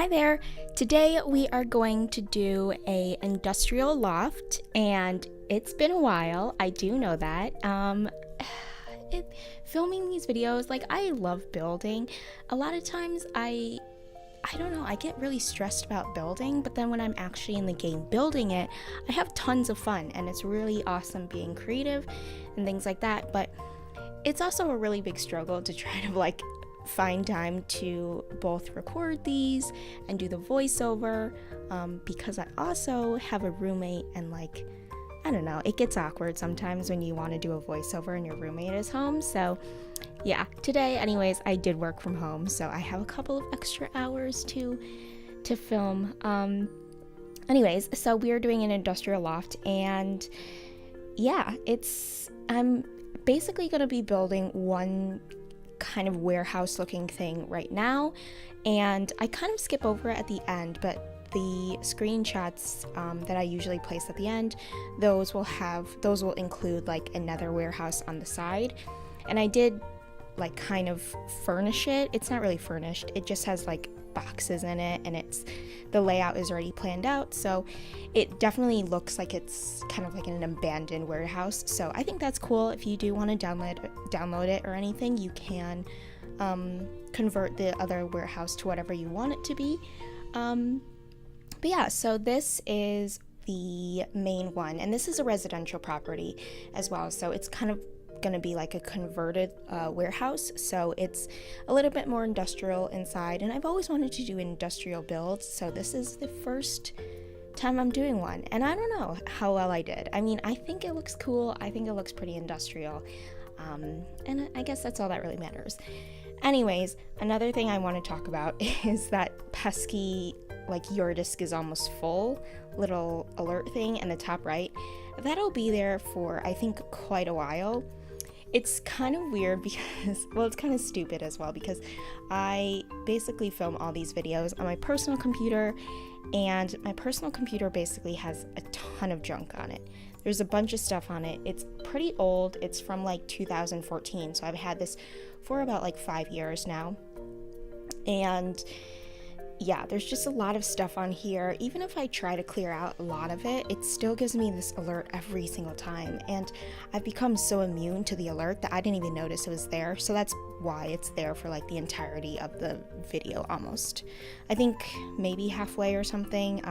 there! Today we are going to do a industrial loft, and it's been a while, I do know that. Filming these videos, like, I love building. A lot of times I don't know, I get really stressed about building, but then when I'm actually in the game building it, I have tons of fun, and it's really awesome being creative and things like that, but it's also a really big struggle to try to find time to both record these and do the voiceover, because I also have a roommate, and I don't know, it gets awkward sometimes when you want to do a voiceover and your roommate is home. So yeah, today anyways, I did work from home, so I have a couple of extra hours to film. Anyways, so we're doing an industrial loft, and yeah, I'm basically going to be building one kind of warehouse looking thing right now, and I kind of skip over it at the end, but the screenshots that I usually place at the end, those will include another warehouse on the side, and I did kind of furnish it. It's not really furnished, it just has boxes in it, and the layout is already planned out, so it definitely looks like it's kind of like an abandoned warehouse. So I think that's cool. If you do want to download it or anything, you can convert the other warehouse to whatever you want it to be. But yeah, so this is the main one, and this is a residential property as well, so it's kind of going to be like a converted warehouse, so it's a little bit more industrial inside, and I've always wanted to do industrial builds, so this is the first time I'm doing one, and I don't know how well I did. I mean, I think it looks cool, I think it looks pretty industrial, and I guess that's all that really matters. Anyways, another thing I want to talk about is that pesky your disk is almost full little alert thing in the top right. That'll be there for I think quite a while. It's kind of weird because, well, it's kind of stupid as well, because I basically film all these videos on my personal computer, and my personal computer basically has a ton of junk on it. There's a bunch of stuff on it. It's pretty old. It's from 2014, so I've had this for about 5 years now. And yeah, there's just a lot of stuff on here. Even if I try to clear out a lot of it, it still gives me this alert every single time, and I've become so immune to the alert that I didn't even notice it was there, so that's why it's there for the entirety of the video almost. I think maybe halfway or something,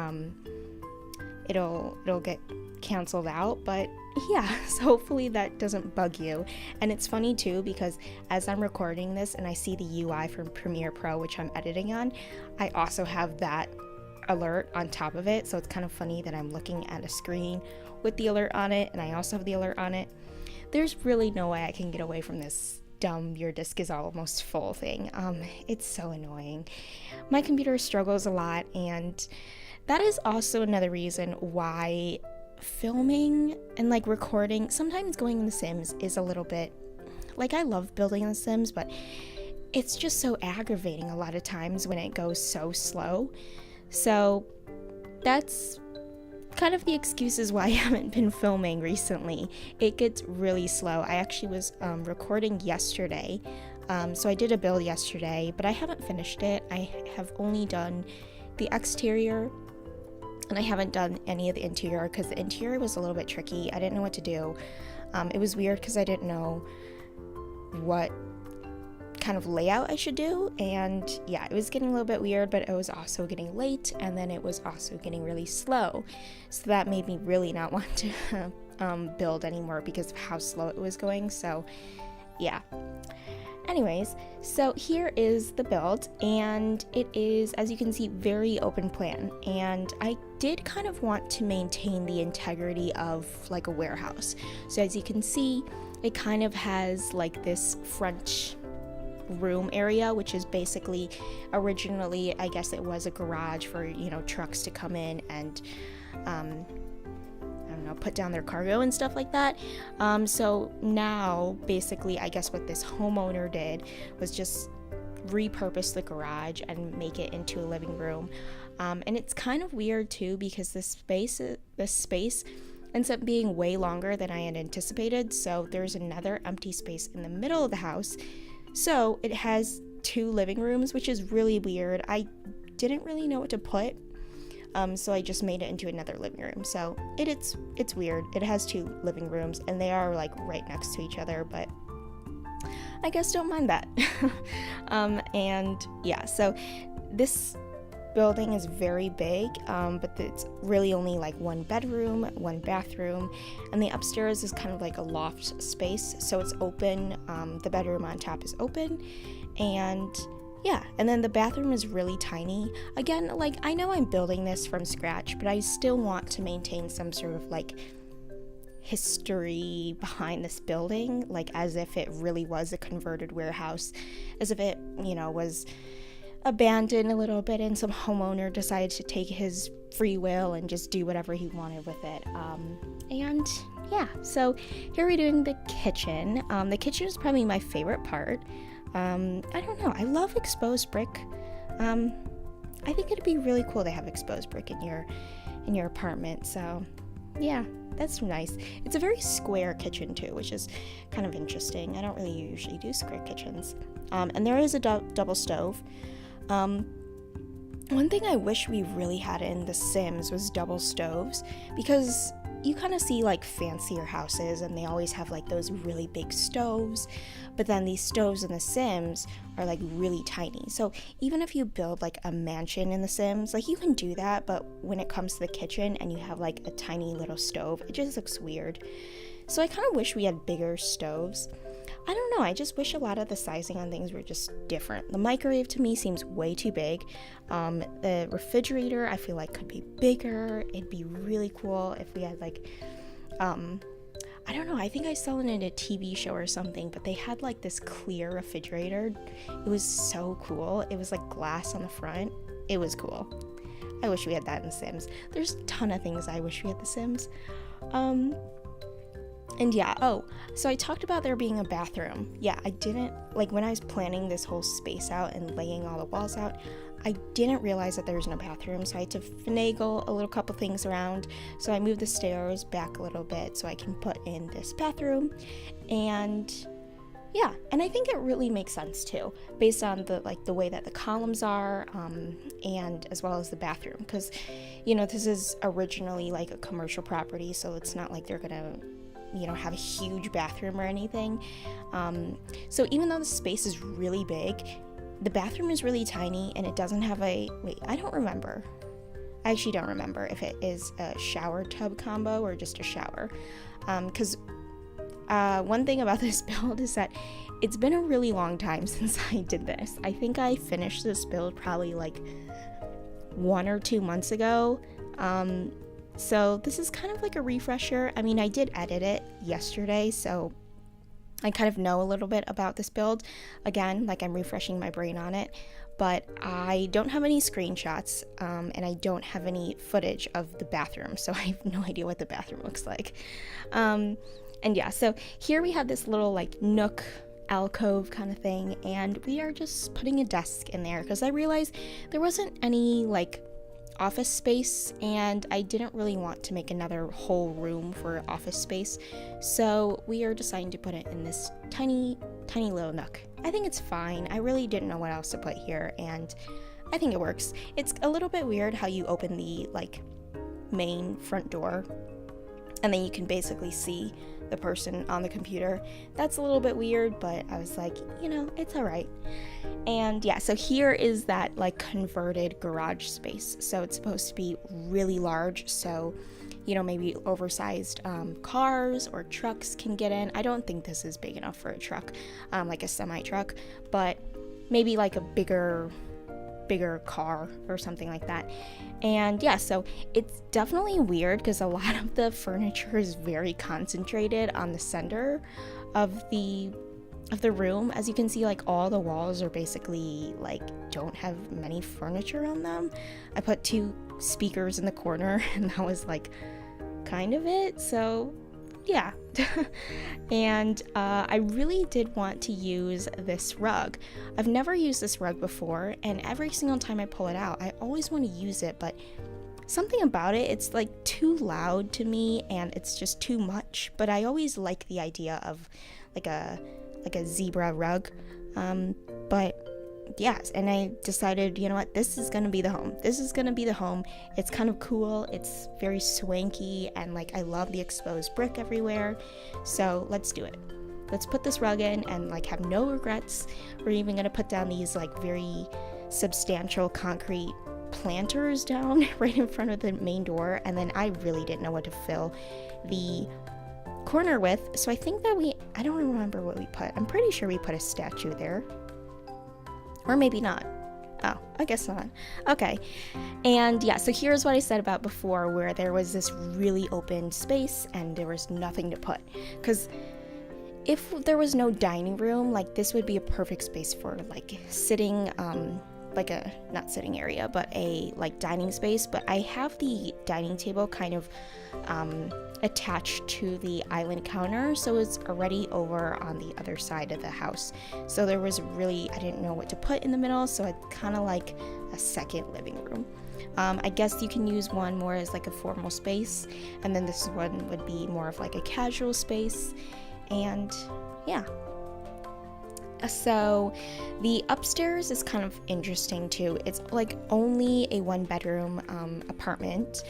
it'll get canceled out, but yeah, so hopefully that doesn't bug you. And it's funny too, because as I'm recording this and I see the UI from Premiere Pro, which I'm editing on, I also have that alert on top of it, so it's kind of funny that I'm looking at a screen with the alert on it, and I also have the alert on it. There's really no way I can get away from this dumb your disk is almost full thing. It's so annoying. My computer struggles a lot, and that is also another reason why filming and recording, sometimes going in The Sims is a little bit I love building in The Sims, but it's just so aggravating a lot of times when it goes so slow. So that's kind of the excuses why I haven't been filming recently. It gets really slow. I actually was recording yesterday, so I did a build yesterday, but I haven't finished it. I have only done the exterior, and I haven't done any of the interior because the interior was a little bit tricky. I didn't know what to do. It was weird because I didn't know what kind of layout I should do, and yeah, it was getting a little bit weird, but it was also getting late, and then it was also getting really slow, so that made me really not want to build anymore because of how slow it was going. So yeah. Anyways, so here is the build, and it is, as you can see, very open plan, and I did kind of want to maintain the integrity of a warehouse. So as you can see, it kind of has this front room area, which is basically, originally I guess it was a garage for trucks to come in and put down their cargo and stuff like that. So now basically I guess what this homeowner did was just repurpose the garage and make it into a living room, and it's kind of weird too because this space ends up being way longer than I had anticipated. So there's another empty space in the middle of the house, so it has 2 living rooms, which is really weird. I didn't really know what to put. So I just made it into another living room. So it's weird. It has 2 living rooms and they are like right next to each other, but I guess don't mind that. And yeah, so this building is very big, but it's really only like 1 bedroom, 1 bathroom, and the upstairs is kind of like a loft space, so it's open. The bedroom on top is open, and yeah, and then the bathroom is really tiny. Again, like, I know I'm building this from scratch, but I still want to maintain some sort of like history behind this building, like as if it really was a converted warehouse, as if it, you know, was abandoned a little bit and some homeowner decided to take his free will and just do whatever he wanted with it. And yeah, so here we're doing the kitchen. The kitchen is probably my favorite part. I don't know, I love exposed brick. I think it'd be really cool to have exposed brick in your apartment, so yeah, that's nice. It's a very square kitchen too, which is kind of interesting. I don't really usually do square kitchens. And there is a double stove. One thing I wish we really had in The Sims was double stoves, because you kind of see like fancier houses and they always have like those really big stoves, but then these stoves in The Sims are like really tiny. So even if you build like a mansion in The Sims, like you can do that, but when it comes to the kitchen and you have like a tiny little stove, it just looks weird. So I kind of wish we had bigger stoves. I don't know, I just wish a lot of the sizing on things were just different. The microwave to me seems way too big. The refrigerator I feel like could be bigger. It'd be really cool if we had like, I don't know, I think I saw it in a TV show or something, but they had like this clear refrigerator. It was so cool. It was like glass on the front. It was cool. I wish we had that in Sims. There's a ton of things I wish we had The Sims. And yeah, so I talked about there being a bathroom. Yeah, I didn't, like when I was planning this whole space out and laying all the walls out, I didn't realize that there was no bathroom, so I had to finagle a little couple things around. So I moved the stairs back a little bit so I can put in this bathroom. And yeah, and I think it really makes sense too, based on the way that the columns are, and as well as the bathroom, because, you know, this is originally like a commercial property, so it's not like they're gonna, you know, have a huge bathroom or anything. So even though the space is really big, the bathroom is really tiny, and it doesn't have I actually don't remember if it is a shower tub combo or just a shower. Because one thing about this build is that it's been a really long time since I did this. I think I finished this build probably like 1 or 2 months ago. So this is kind of like a refresher. I mean, I did edit it yesterday, so I kind of know a little bit about this build. Again, like I'm refreshing my brain on it, but I don't have any screenshots, and I don't have any footage of the bathroom, so I have no idea what the bathroom looks like. And yeah, so here we have this little like nook alcove kind of thing, and we are just putting a desk in there because I realized there wasn't any like office space, and I didn't really want to make another whole room for office space, so we are deciding to put it in this tiny little nook. I think it's fine. I really didn't know what else to put here, and I think it works. It's a little bit weird how you open the like main front door and then you can basically see the person on the computer. That's a little bit weird, but I was like, you know, it's all right. And yeah, so here is that like converted garage space. So it's supposed to be really large, so you know, maybe oversized cars or trucks can get in. I don't think this is big enough for a truck, like a semi truck, but maybe like a bigger car or something like that. And yeah, so it's definitely weird because a lot of the furniture is very concentrated on the center of the room. As you can see, like all the walls are basically like don't have many furniture on them. I put 2 speakers in the corner and that was like kind of it. So yeah. And I really did want to use this rug. I've never used this rug before, and every single time I pull it out, I always want to use it, but something about it, it's like too loud to me and it's just too much. But I always like the idea of like a zebra rug. But yes, and I decided, you know what, this is gonna be the home. This is gonna be the home. It's kind of cool. It's very swanky, and like I love the exposed brick everywhere. So let's do it. Let's put this rug in and like have no regrets. We're even gonna put down these like very substantial concrete planters down right in front of the main door, and then I really didn't know what to fill the corner with, so I think that I don't remember what we put. I'm pretty sure we put a statue there. Or maybe not. Oh, I guess not. Okay. And yeah, so here's what I said about before, where there was this really open space and there was nothing to put. Because if there was no dining room, like this would be a perfect space for like sitting, like a, not sitting area, but a like dining space. But I have the dining table kind of attached to the island counter, so it's already over on the other side of the house. So there was really, I didn't know what to put in the middle, so it's kind of like a second living room. I guess you can use one more as like a formal space, and then this one would be more of like a casual space. And yeah. So the upstairs is kind of interesting too. It's like only a 1-bedroom apartment,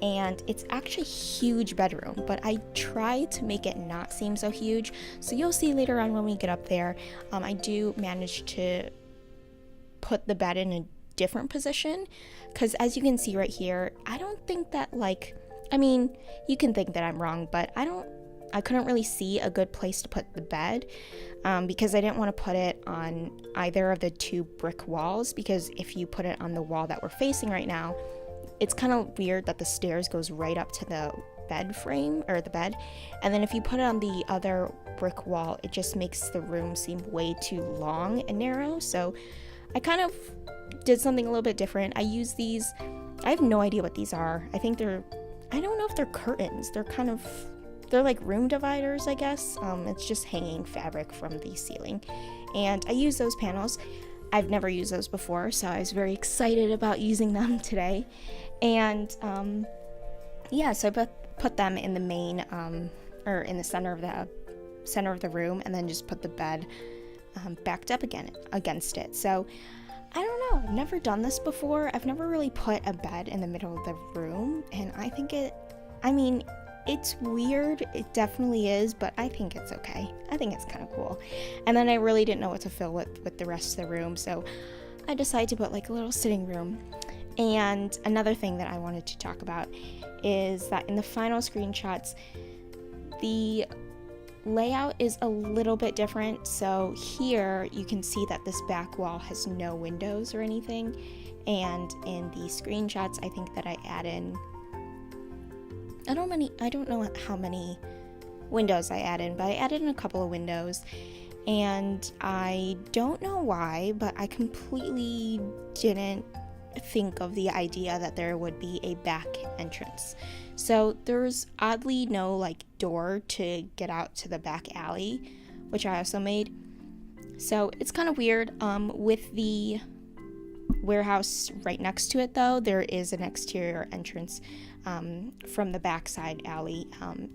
and it's actually a huge bedroom, but I tried to make it not seem so huge. So you'll see later on when we get up there, I do manage to put the bed in a different position, because as you can see right here, I don't think that like, I mean, you can think that I'm wrong, but I couldn't really see a good place to put the bed, because I didn't want to put it on either of the 2 brick walls, because if you put it on the wall that we're facing right now, it's kind of weird that the stairs goes right up to the bed frame, or the bed, and then if you put it on the other brick wall, it just makes the room seem way too long and narrow. So I kind of did something a little bit different. I use these, I have no idea what these are. I think I don't know if they're curtains. They're like room dividers, I guess. It's just hanging fabric from the ceiling, and I use those panels. I've never used those before, so I was very excited about using them today. And yeah, so I put them in the main, or in the center of the room, and then just put the bed backed up again against it. So I don't know, I've never done this before. I've never really put a bed in the middle of the room, and I think it's weird, it definitely is, but I think it's okay. I think it's kind of cool. And then I really didn't know what to fill with the rest of the room, so I decided to put like a little sitting room. And another thing that I wanted to talk about is that in the final screenshots, the layout is a little bit different. So here you can see that this back wall has no windows or anything, and in the screenshots I think that I add in, I don't know how many windows I added, but I added in a couple of windows, and I don't know why, but I completely didn't think of the idea that there would be a back entrance. So there's oddly no like door to get out to the back alley, which I also made. So it's kind of weird. With the warehouse right next to it though, there is an exterior entrance from the backside alley,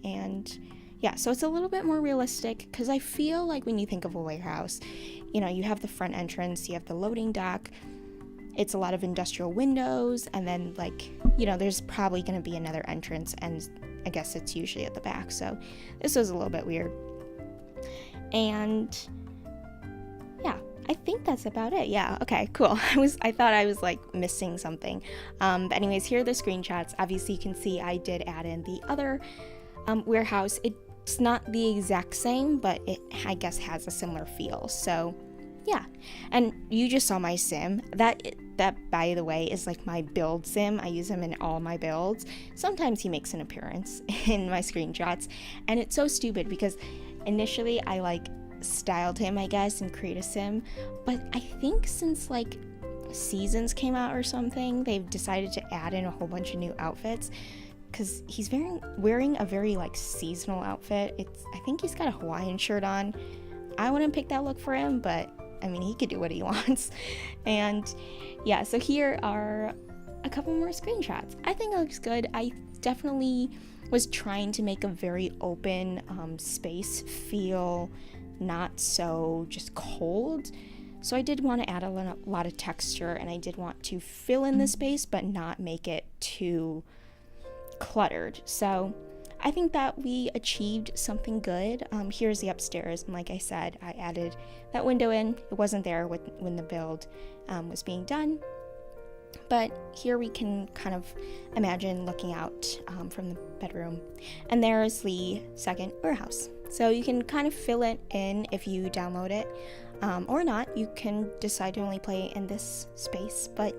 and yeah, so it's a little bit more realistic, because I feel like when you think of a warehouse, you know, you have the front entrance, you have the loading dock, it's a lot of industrial windows, and then like, you know, there's probably going to be another entrance, and I guess it's usually at the back. So this was a little bit weird. And yeah, I think that's about it. Yeah, okay, cool. I thought I was like missing something. But anyways, here are the screenshots. Obviously you can see I did add in the other warehouse. It's not the exact same, but it, I guess, has a similar feel. So yeah, and you just saw my sim. That by the way is like my build sim. I use him in all my builds. Sometimes he makes an appearance in my screenshots, and it's so stupid because initially I like styled him, I guess, and create a sim, but I think since like seasons came out or something, they've decided to add in a whole bunch of new outfits, because he's wearing a very like seasonal outfit. I think he's got a Hawaiian shirt on. I wouldn't pick that look for him, but I mean, he could do what he wants. And yeah, so here are a couple more screenshots. I think it looks good. I definitely was trying to make a very open space feel not so just cold. So I did want to add a lot of texture, and I did want to fill in the space but not make it too cluttered. So I think that we achieved something good. Here's the upstairs, and like I said, I added that window in. It wasn't there when the build was being done, but here we can kind of imagine looking out from the bedroom, and there's the second warehouse. So you can kind of fill it in if you download it, or not. You can decide to only play in this space, but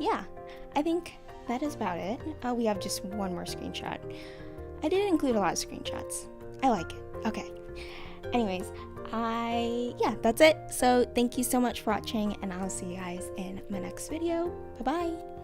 yeah, I think that is about it. We have just one more screenshot. I did include a lot of screenshots. I like it. Okay. Anyways, yeah, that's it. So thank you so much for watching, and I'll see you guys in my next video. Bye-bye.